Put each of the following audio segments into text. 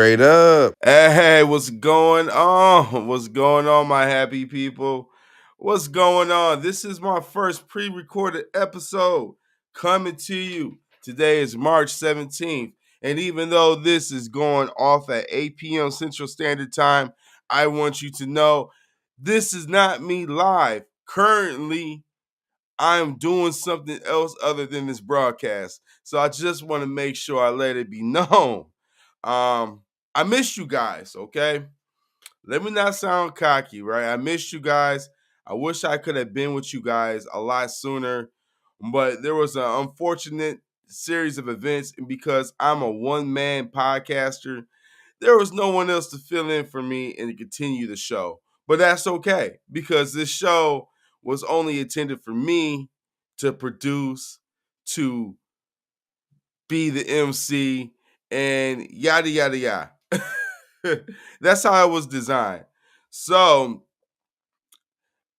Straight up. Hey, what's going on? What's going on, my happy people? What's going on? This is my first pre recorded episode coming to you. Today is March 17th. And even though this is going off at 8 p.m. Central Standard Time, I want you to know this is not me live. Currently, I'm doing something else other than this broadcast. So I just want to make sure I let it be known. I missed you guys, okay? Let me not sound cocky, right? I missed you guys. I wish I could have been with you guys a lot sooner, but there was an unfortunate series of events, and because I'm a one-man podcaster, there was no one else to fill in for me and to continue the show. But that's okay, because this show was only intended for me to produce, to be the MC, and yada, yada, yada. That's how it was designed. So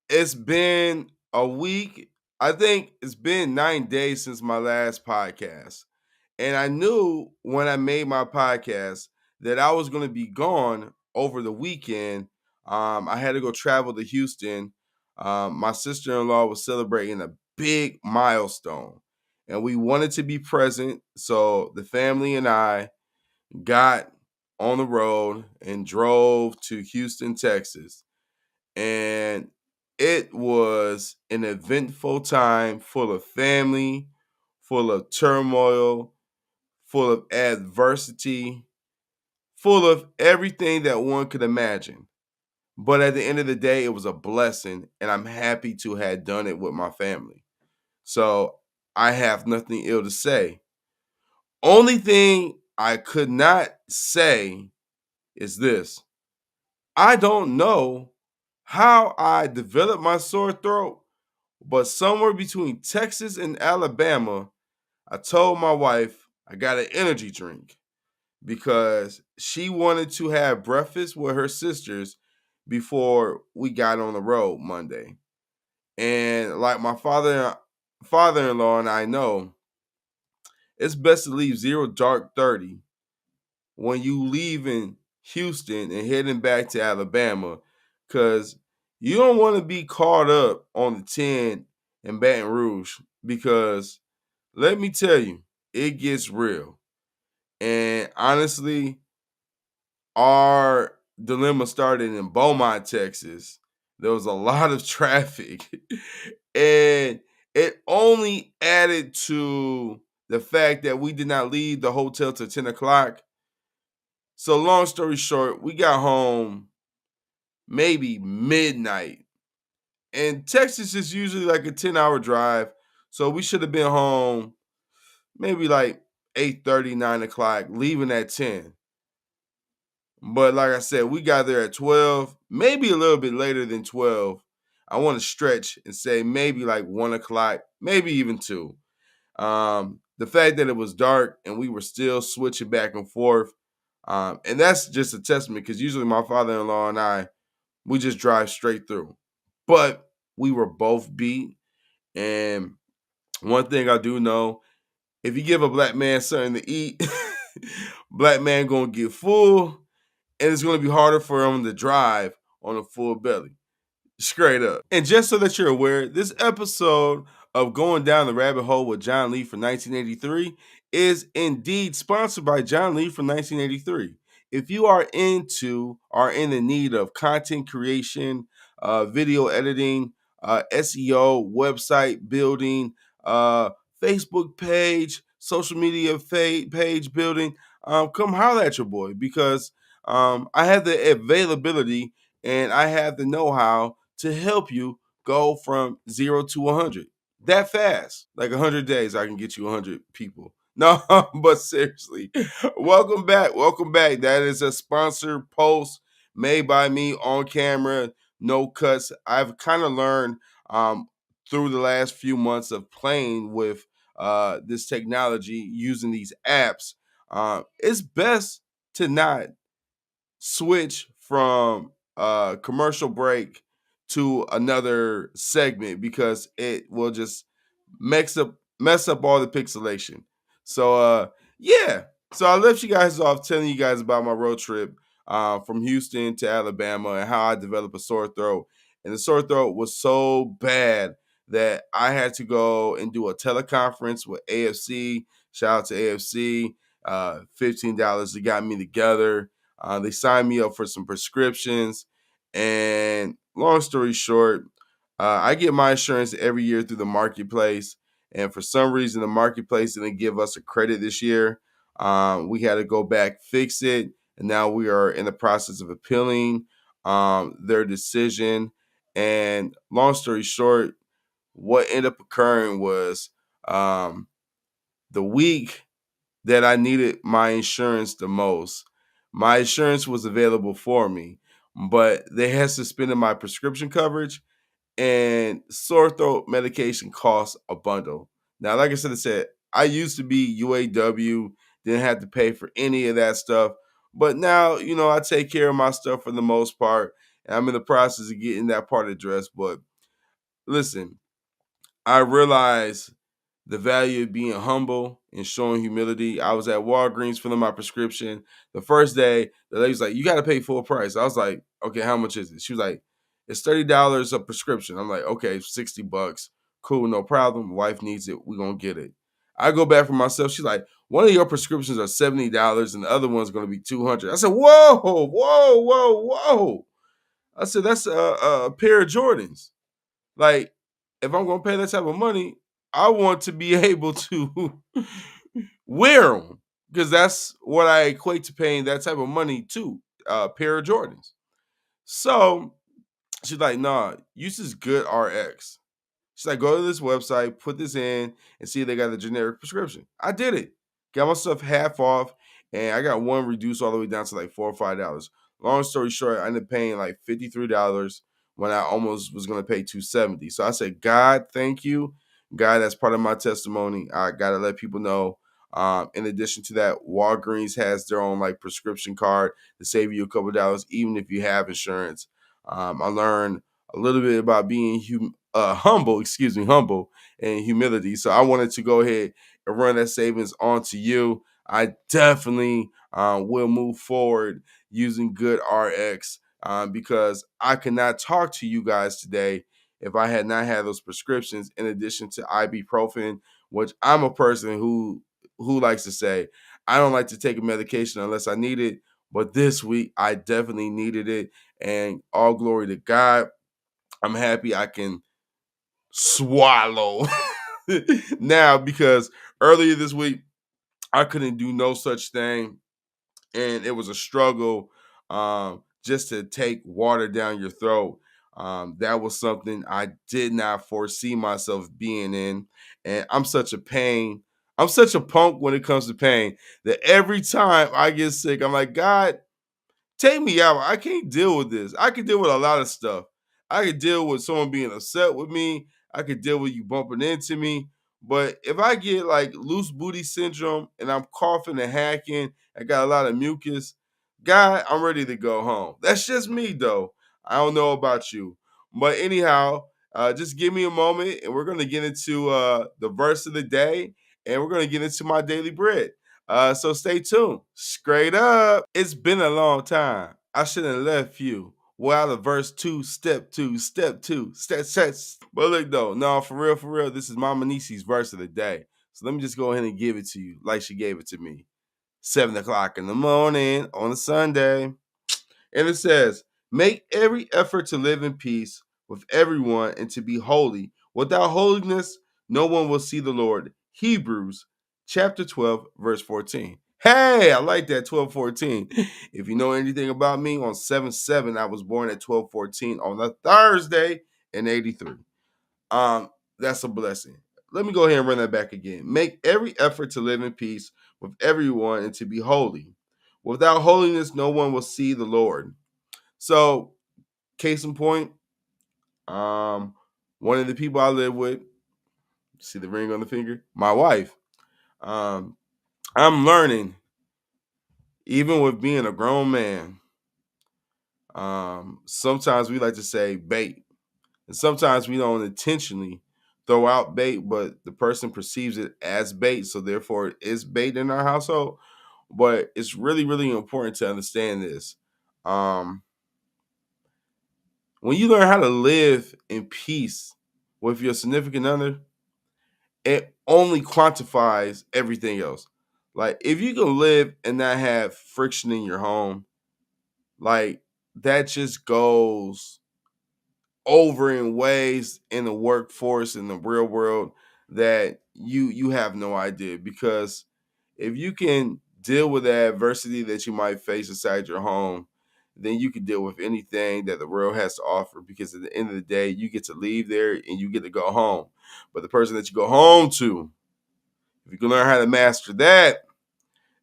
it's been a week. I think it's been 9 days since my last podcast. And I knew when I made my podcast that I was going to be gone over the weekend. I had to go travel to Houston. My sister-in-law was celebrating a big milestone, and we wanted to be present. So the family and I got on the road and drove to Houston, Texas. And it was an eventful time, full of family, full of turmoil, full of adversity, full of everything that one could imagine. But at the end of the day, it was a blessing, and I'm happy to have done it with my family. So I have nothing ill to say. Only thing I could not say is this. I don't know how I developed my sore throat, but somewhere between Texas and Alabama, I told my wife I got an energy drink because she wanted to have breakfast with her sisters before we got on the road Monday. And like my father-in-law and I know, it's best to leave zero dark 30 when you leaving Houston and heading back to Alabama, because you don't want to be caught up on the 10 in Baton Rouge, because let me tell you, it gets real. And honestly, our dilemma started in Beaumont, Texas. There was a lot of traffic, and it only added to the fact that we did not leave the hotel till 10 o'clock. So long story short, we got home maybe midnight. And Texas is usually like a 10-hour drive. So we should have been home maybe like 8:30, 9 o'clock, leaving at 10. But like I said, we got there at 12, maybe a little bit later than 12. I want to stretch and say maybe like 1 o'clock, maybe even 2. The fact that it was dark and we were still switching back and forth, and that's just a testament, because usually my father-in-law and I, we just drive straight through. But we were both beat. And one thing I do know, if you give a black man something to eat, black man gonna get full, and it's gonna be harder for him to drive on a full belly. Straight up. And just so that you're aware, this episode of Going Down the Rabbit Hole with John Lee from 1983 is indeed sponsored by John Lee from 1983. If you are in the need of content creation, video editing, SEO, website building, Facebook page, social media page building, come holler at your boy, because I have the availability and I have the know-how to help you go from 0 to 100 that fast. Like 100 days, I can get you 100 people. No, but seriously, welcome back. Welcome back. That is a sponsored post made by me on camera, no cuts. I've kind of learned through the last few months of playing with this technology, using these apps. It's best to not switch from commercial break to another segment, because it will just mess up all the pixelation. So yeah, So I left you guys off telling you guys about my road trip from Houston to Alabama and how I developed a sore throat. And the sore throat was so bad that I had to go and do a teleconference with AFC. Shout out to AFC. $15. They got me together. They signed me up for some prescriptions. And long story short, I get my insurance every year through the marketplace. And for some reason, the marketplace didn't give us a credit this year. We had to go back, fix it, and now we are in the process of appealing their decision. And long story short, what ended up occurring was um, the week that I needed my insurance the most, my insurance was available for me, but they had suspended my prescription coverage and sore throat medication costs a bundle. Now, like I said, I used to be UAW, didn't have to pay for any of that stuff. But now, I take care of my stuff for the most part, and I'm in the process of getting that part addressed. But listen, I realize the value of being humble and showing humility. I was at Walgreens filling my prescription. The first day, the lady's like, "You got to pay full price." I was like, "Okay, how much is it?" She was like, "It's $30 a prescription." I'm like, "Okay, $60. Cool, no problem. Wife needs it. We're going to get it." I go back for myself. She's like, "One of your prescriptions are $70 and the other one's going to be $200." I said, "Whoa, whoa, whoa, whoa." I said, "That's a pair of Jordans." Like, if I'm gonna pay that type of money, I want to be able to wear them because that's what I equate to paying that type of money to a pair of Jordans. So she's like, "Nah, use this good RX." She's like, "Go to this website, put this in, and see if they got a generic prescription." I did it. Got myself half off, and I got one reduced all the way down to like $4 or $5. Long story short, I ended up paying like $53 when I almost was gonna pay $270. So I said, "God, thank you. God, that's part of my testimony. I gotta let people know." In addition to that, Walgreens has their own like prescription card to save you a couple of dollars, even if you have insurance. I learned a little bit about being humble and humility. So I wanted to go ahead and run that savings onto you. I definitely will move forward using good RX because I could not talk to you guys today if I had not had those prescriptions in addition to ibuprofen, which I'm a person who likes to say I don't like to take a medication unless I need it. But this week I definitely needed it, and all glory to God. I'm happy I can swallow now because earlier this week I couldn't do no such thing, and it was a struggle just to take water down your throat. That was something I did not foresee myself being in, and I'm such a pain. I'm such a punk when it comes to pain that every time I get sick, I'm like, "God, take me out. I can't deal with this. I can deal with a lot of stuff. I could deal with someone being upset with me. I could deal with you bumping into me. But if I get like loose booty syndrome and I'm coughing and hacking, I got a lot of mucus, God, I'm ready to go home." That's just me though. I don't know about you. But anyhow, just give me a moment and we're gonna get into the verse of the day and we're gonna get into my daily bread. So stay tuned. Straight up. It's been a long time. I shouldn't have left you. Well, the verse two, step two, step. But look though, no, for real, this is Mama Nisi's verse of the day. So let me just go ahead and give it to you like she gave it to me. 7 o'clock in the morning on a Sunday. And it says, "Make every effort to live in peace with everyone and to be holy. Without holiness, no one will see the Lord." Hebrews chapter 12, verse 14. Hey, I like that 12:14. If you know anything about me, on 7/7, I was born at 12:14 on a Thursday in 83. Um, that's a blessing. Let me go ahead and run that back again. Make every effort to live in peace with everyone and to be holy. Without holiness, no one will see the Lord. So, case in point, um, one of the people I live with, see the ring on the finger, my wife. Um, I'm learning, even with being a grown man. Sometimes we like to say bait, and sometimes we don't intentionally throw out bait, but the person perceives it as bait, so therefore it is bait in our household. But it's really, really important to understand this. Um, when you learn how to live in peace with your significant other, it only quantifies everything else. Like if you can live and not have friction in your home, like that just goes over in ways in the workforce in the real world that you have no idea, because if you can deal with the adversity that you might face inside your home, then you can deal with anything that the world has to offer, because at the end of the day you get to leave there and you get to go home. But the person that you go home to, if you can learn how to master that,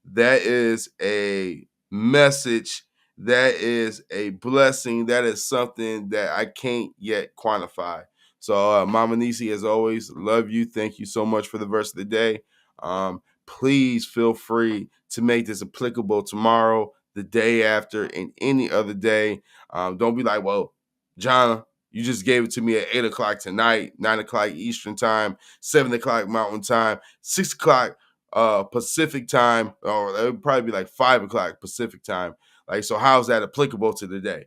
that is a message. That is a blessing. That is something that I can't yet quantify. So, Mama Nisi, as always, love you. Thank you so much for the verse of the day. Please feel free to make this applicable tomorrow, the day after, and any other day. Don't be like, well, John, you just gave it to me at 8 o'clock tonight, 9 o'clock Eastern time, 7 o'clock Mountain time, 6 o'clock Pacific time, or it would probably be like 5 o'clock Pacific time. Like, so how's that applicable to today?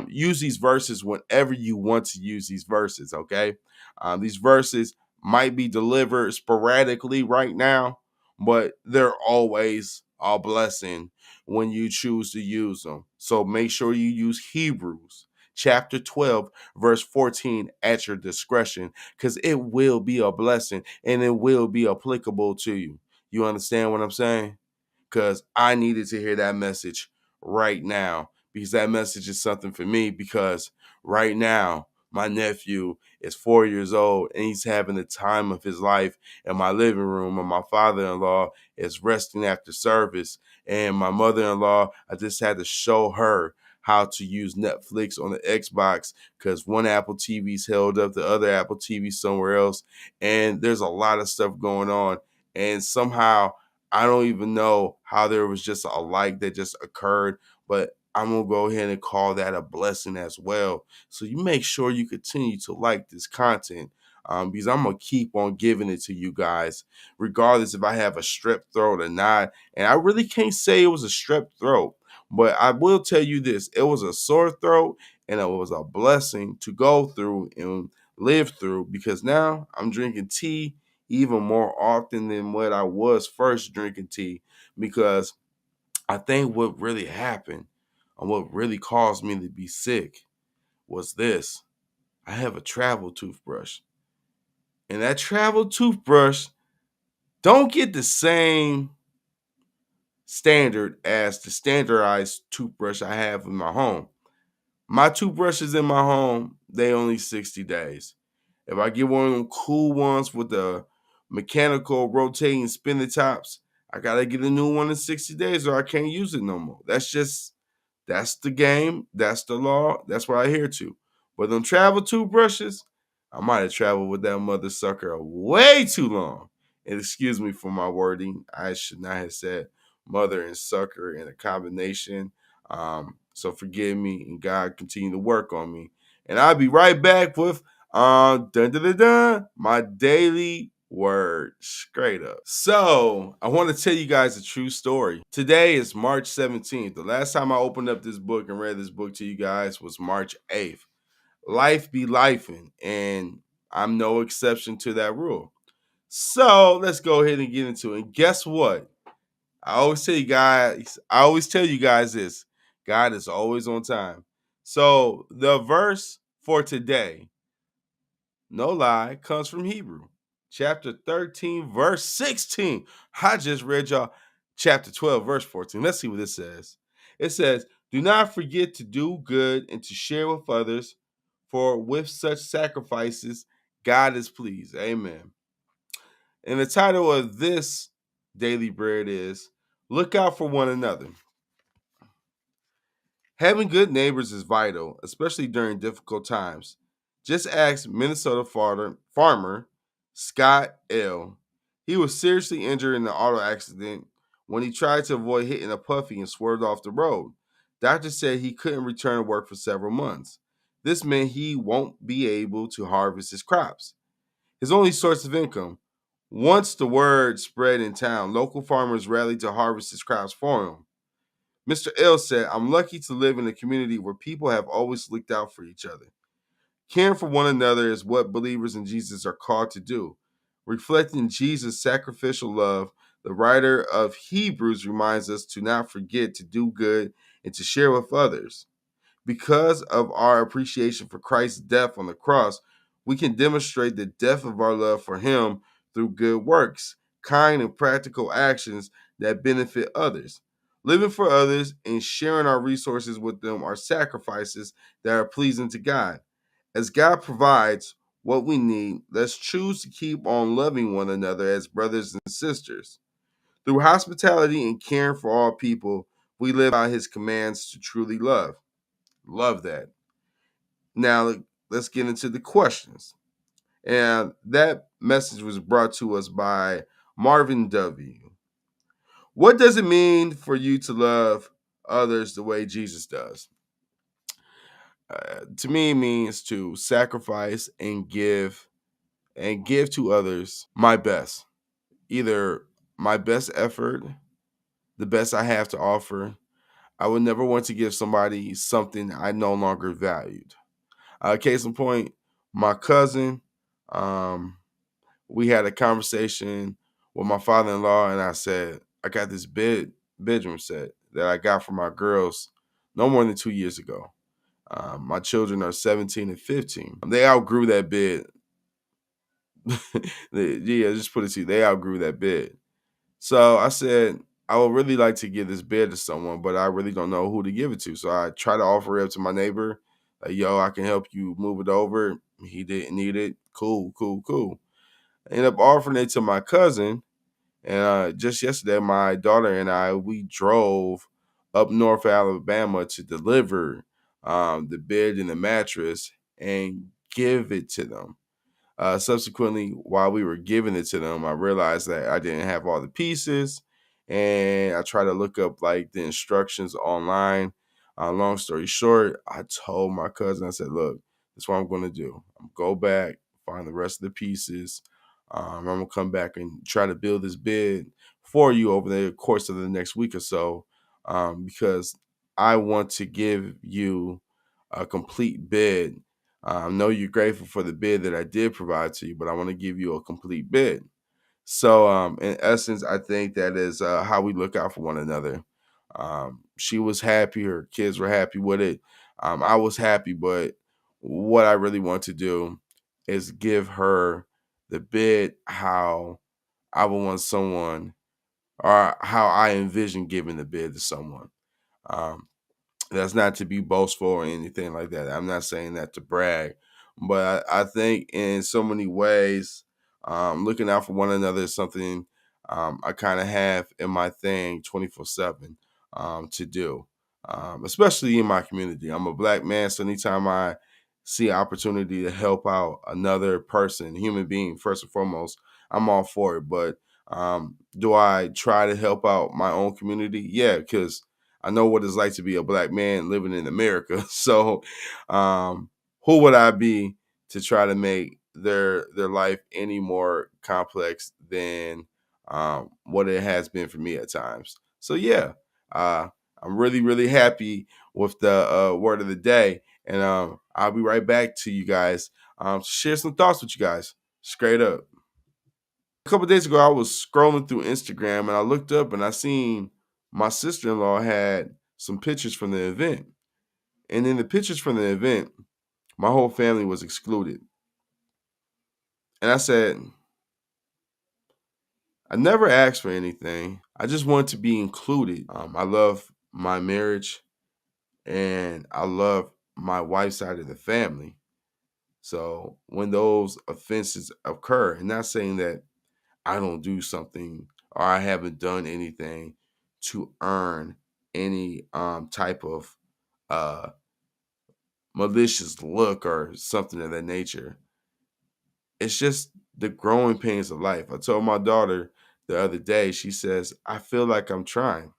Use these verses whenever you want to use these verses, okay? These verses might be delivered sporadically right now, but they're always a blessing when you choose to use them. So make sure you use Hebrews chapter 12, verse 14 at your discretion, because it will be a blessing and it will be applicable to you. You understand what I'm saying? Because I needed to hear that message right now, because that message is something for me. Because right now, my nephew is 4 years old and he's having the time of his life in my living room, and my father-in-law is resting after service. And my mother-in-law, I just had to show her how to use Netflix on the Xbox, because one Apple TV's held up, the other Apple TV somewhere else, and there's a lot of stuff going on. And somehow I don't even know how there was just a like that just occurred, but I'm gonna go ahead and call that a blessing as well. So you make sure you continue to like this content, because I'm gonna keep on giving it to you guys, regardless if I have a strep throat or not. And I really can't say it was a strep throat, but I will tell you this: it was a sore throat, and it was a blessing to go through and live through, because now I'm drinking tea even more often than what I was first drinking tea, because I think what really happened and what really caused me to be sick was this. I have a travel toothbrush, and that travel toothbrush don't get the same standard as the standardized toothbrush I have in my home. My toothbrushes in my home, they only 60 days. If I get one of them cool ones with the mechanical rotating spinning tops, I gotta get a new one in 60 days or I can't use it no more. That's the game. That's the law. That's what I adhere to. But them travel toothbrushes, I might have traveled with that mother sucker way too long. And excuse me for my wording. I should not have said mother and sucker in a combination. So forgive me, and God continue to work on me. And I'll be right back with dun, dun, dun, dun, my daily word, straight up. So I want to tell you guys a true story. Today is March 17th. The last time I opened up this book and read this book to you guys was March 8th. Life be lifing, and I'm no exception to that rule. So let's go ahead and get into it. And guess what? I always tell you guys this: God is always on time. So the verse for today, no lie, comes from Hebrew, chapter 13, verse 16. I just read y'all chapter 12, verse 14. Let's see what it says. It says, do not forget to do good and to share with others, for with such sacrifices, God is pleased. Amen. And the title of this daily bread is Look Out for One Another. Having good neighbors is vital, especially during difficult times. Just ask Minnesota farmer Scott L. He was seriously injured in an auto accident when he tried to avoid hitting a puppy and swerved off the road. Doctors said he couldn't return to work for several months. This meant he won't be able to harvest his crops, his only source of income. Once the word spread in town, local farmers rallied to harvest his crops for him. Mr. L said, I'm lucky to live in a community where people have always looked out for each other. Caring for one another is what believers in Jesus are called to do. Reflecting Jesus' sacrificial love, the writer of Hebrews reminds us to not forget to do good and to share with others. Because of our appreciation for Christ's death on the cross, we can demonstrate the depth of our love for Him through good works, kind and practical actions that benefit others. Living for others and sharing our resources with them are sacrifices that are pleasing to God. As God provides what we need, let's choose to keep on loving one another as brothers and sisters. Through hospitality and caring for all people, we live out His commands to truly love. Love that. Now, let's get into the questions. And that message was brought to us by Marvin W. What does it mean for you to love others the way Jesus does? To me, it means to sacrifice and give to others my best, either my best effort, the best I have to offer. I would never want to give somebody something I no longer valued. Case in point, my cousin, um, we had a conversation with my father-in-law, and I said, I got this bedroom set that I got from my girls no more than 2 years ago. My children are 17 and 15. They outgrew that bed. Yeah, just put it to you, they outgrew that bed. So I said, I would really like to give this bed to someone, but I really don't know who to give it to. So I try to offer it to my neighbor. Like, yo, I can help you move it over. He didn't need it. Cool, cool, cool. I ended up offering it to my cousin. And just yesterday, my daughter and I, we drove up North Alabama to deliver the bed and the mattress and give it to them. Subsequently, while we were giving it to them, I realized that I didn't have all the pieces, and I tried to look up like the instructions online. Long story short, I told my cousin, I said, "Look, this is what I'm going to do. I'm go back, find the rest of the pieces. I'm gonna come back and try to build this bed for you over the course of the next week or so, because I want to give you a complete bed. I know you're grateful for the bid that I did provide to you, but I want to give you a complete bid." So, in essence, I think that is how we look out for one another. She was happy, her kids were happy with it. I was happy, but what I really want to do is give her the bid how I would want someone, or how I envision giving the bid to someone. Um, that's not to be boastful or anything like that. I'm not saying that to brag, but I think in so many ways, looking out for one another is something I kind of have in my thing 24/7 to do, especially in my community. I'm a black man, so anytime I see an opportunity to help out another person, human being, first and foremost, I'm all for it. But do I try to help out my own community? Yeah, because I know what it's like to be a black man living in America. So, um, who would I be to try to make their life any more complex than what it has been for me at times? So, yeah, uh, I'm really really happy with the word of the day, and I'll be right back to you guys. Share some thoughts with you guys, straight up. A couple days ago, I was scrolling through Instagram and I looked up and I seen my sister-in-law had some pictures from the event. And in the pictures from the event, my whole family was excluded. And I said, I never asked for anything. I just want to be included. I love my marriage and I love my wife's side of the family. So when those offenses occur, and not saying that I don't do something or I haven't done anything to earn any type of uh malicious look or something of that nature. It's just the growing pains of life. I told my daughter the other day, she says, I feel like I'm trying.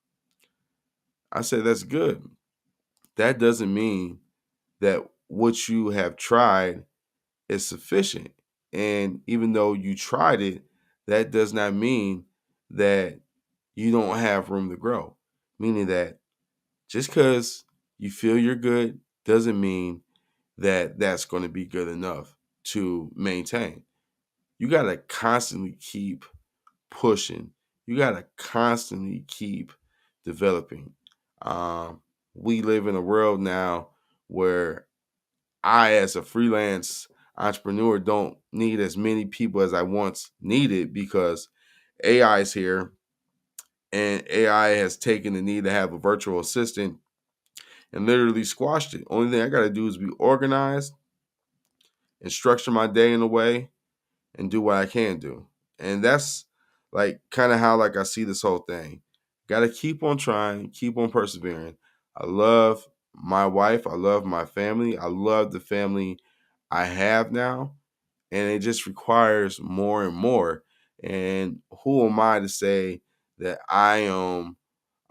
I said, that's good. That doesn't mean that what you have tried is sufficient. And even though you tried it, that does not mean that you don't have room to grow. Meaning that just because you feel you're good doesn't mean that that's going to be good enough to maintain. You got to constantly keep pushing. You got to constantly keep developing. Um, we live in a world now where I, as a freelance entrepreneur, don't need as many people as I once needed because AI is here and AI has taken the need to have a virtual assistant and literally squashed it. Only thing I got to do is be organized and structure my day in a way and do what I can do. And that's like kind of how like I see this whole thing. Got to keep on trying, keep on persevering. I love my wife, I love my family, I love the family I have now, and it just requires more and more. And who am I to say that I am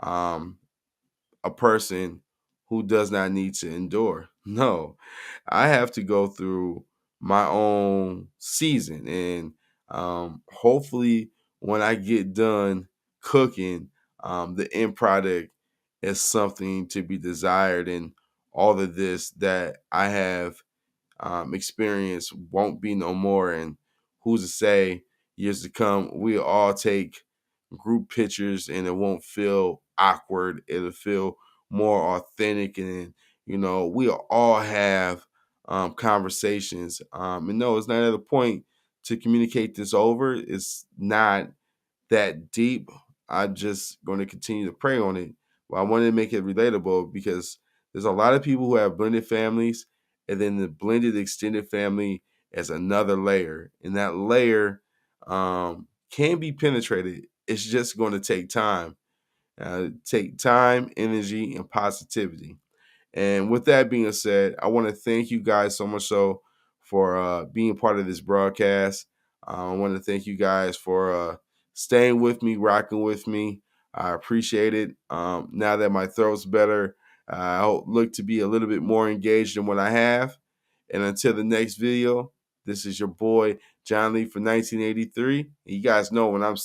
um a person who does not need to endure? No, I have to go through my own season. And hopefully, when I get done cooking, the end product is something to be desired. And all of this that I have experience won't be no more. And who's to say years to come, we all take group pictures and it won't feel awkward. It'll feel more authentic. And, we'll all have conversations. And no, it's not at a point to communicate this over. It's not that deep. I'm just going to continue to pray on it. But I wanted to make it relatable because there's a lot of people who have blended families, and then the blended extended family as another layer. And that layer can be penetrated. It's just going to take time. Take time, energy, and positivity. And with that being said, I want to thank you guys so much so for being part of this broadcast. I want to thank you guys for staying with me, rocking with me. I appreciate it. Now that my throat's better, I'll look to be a little bit more engaged than what I have. And until the next video, this is your boy, John Lee from 1983. You guys know when I'm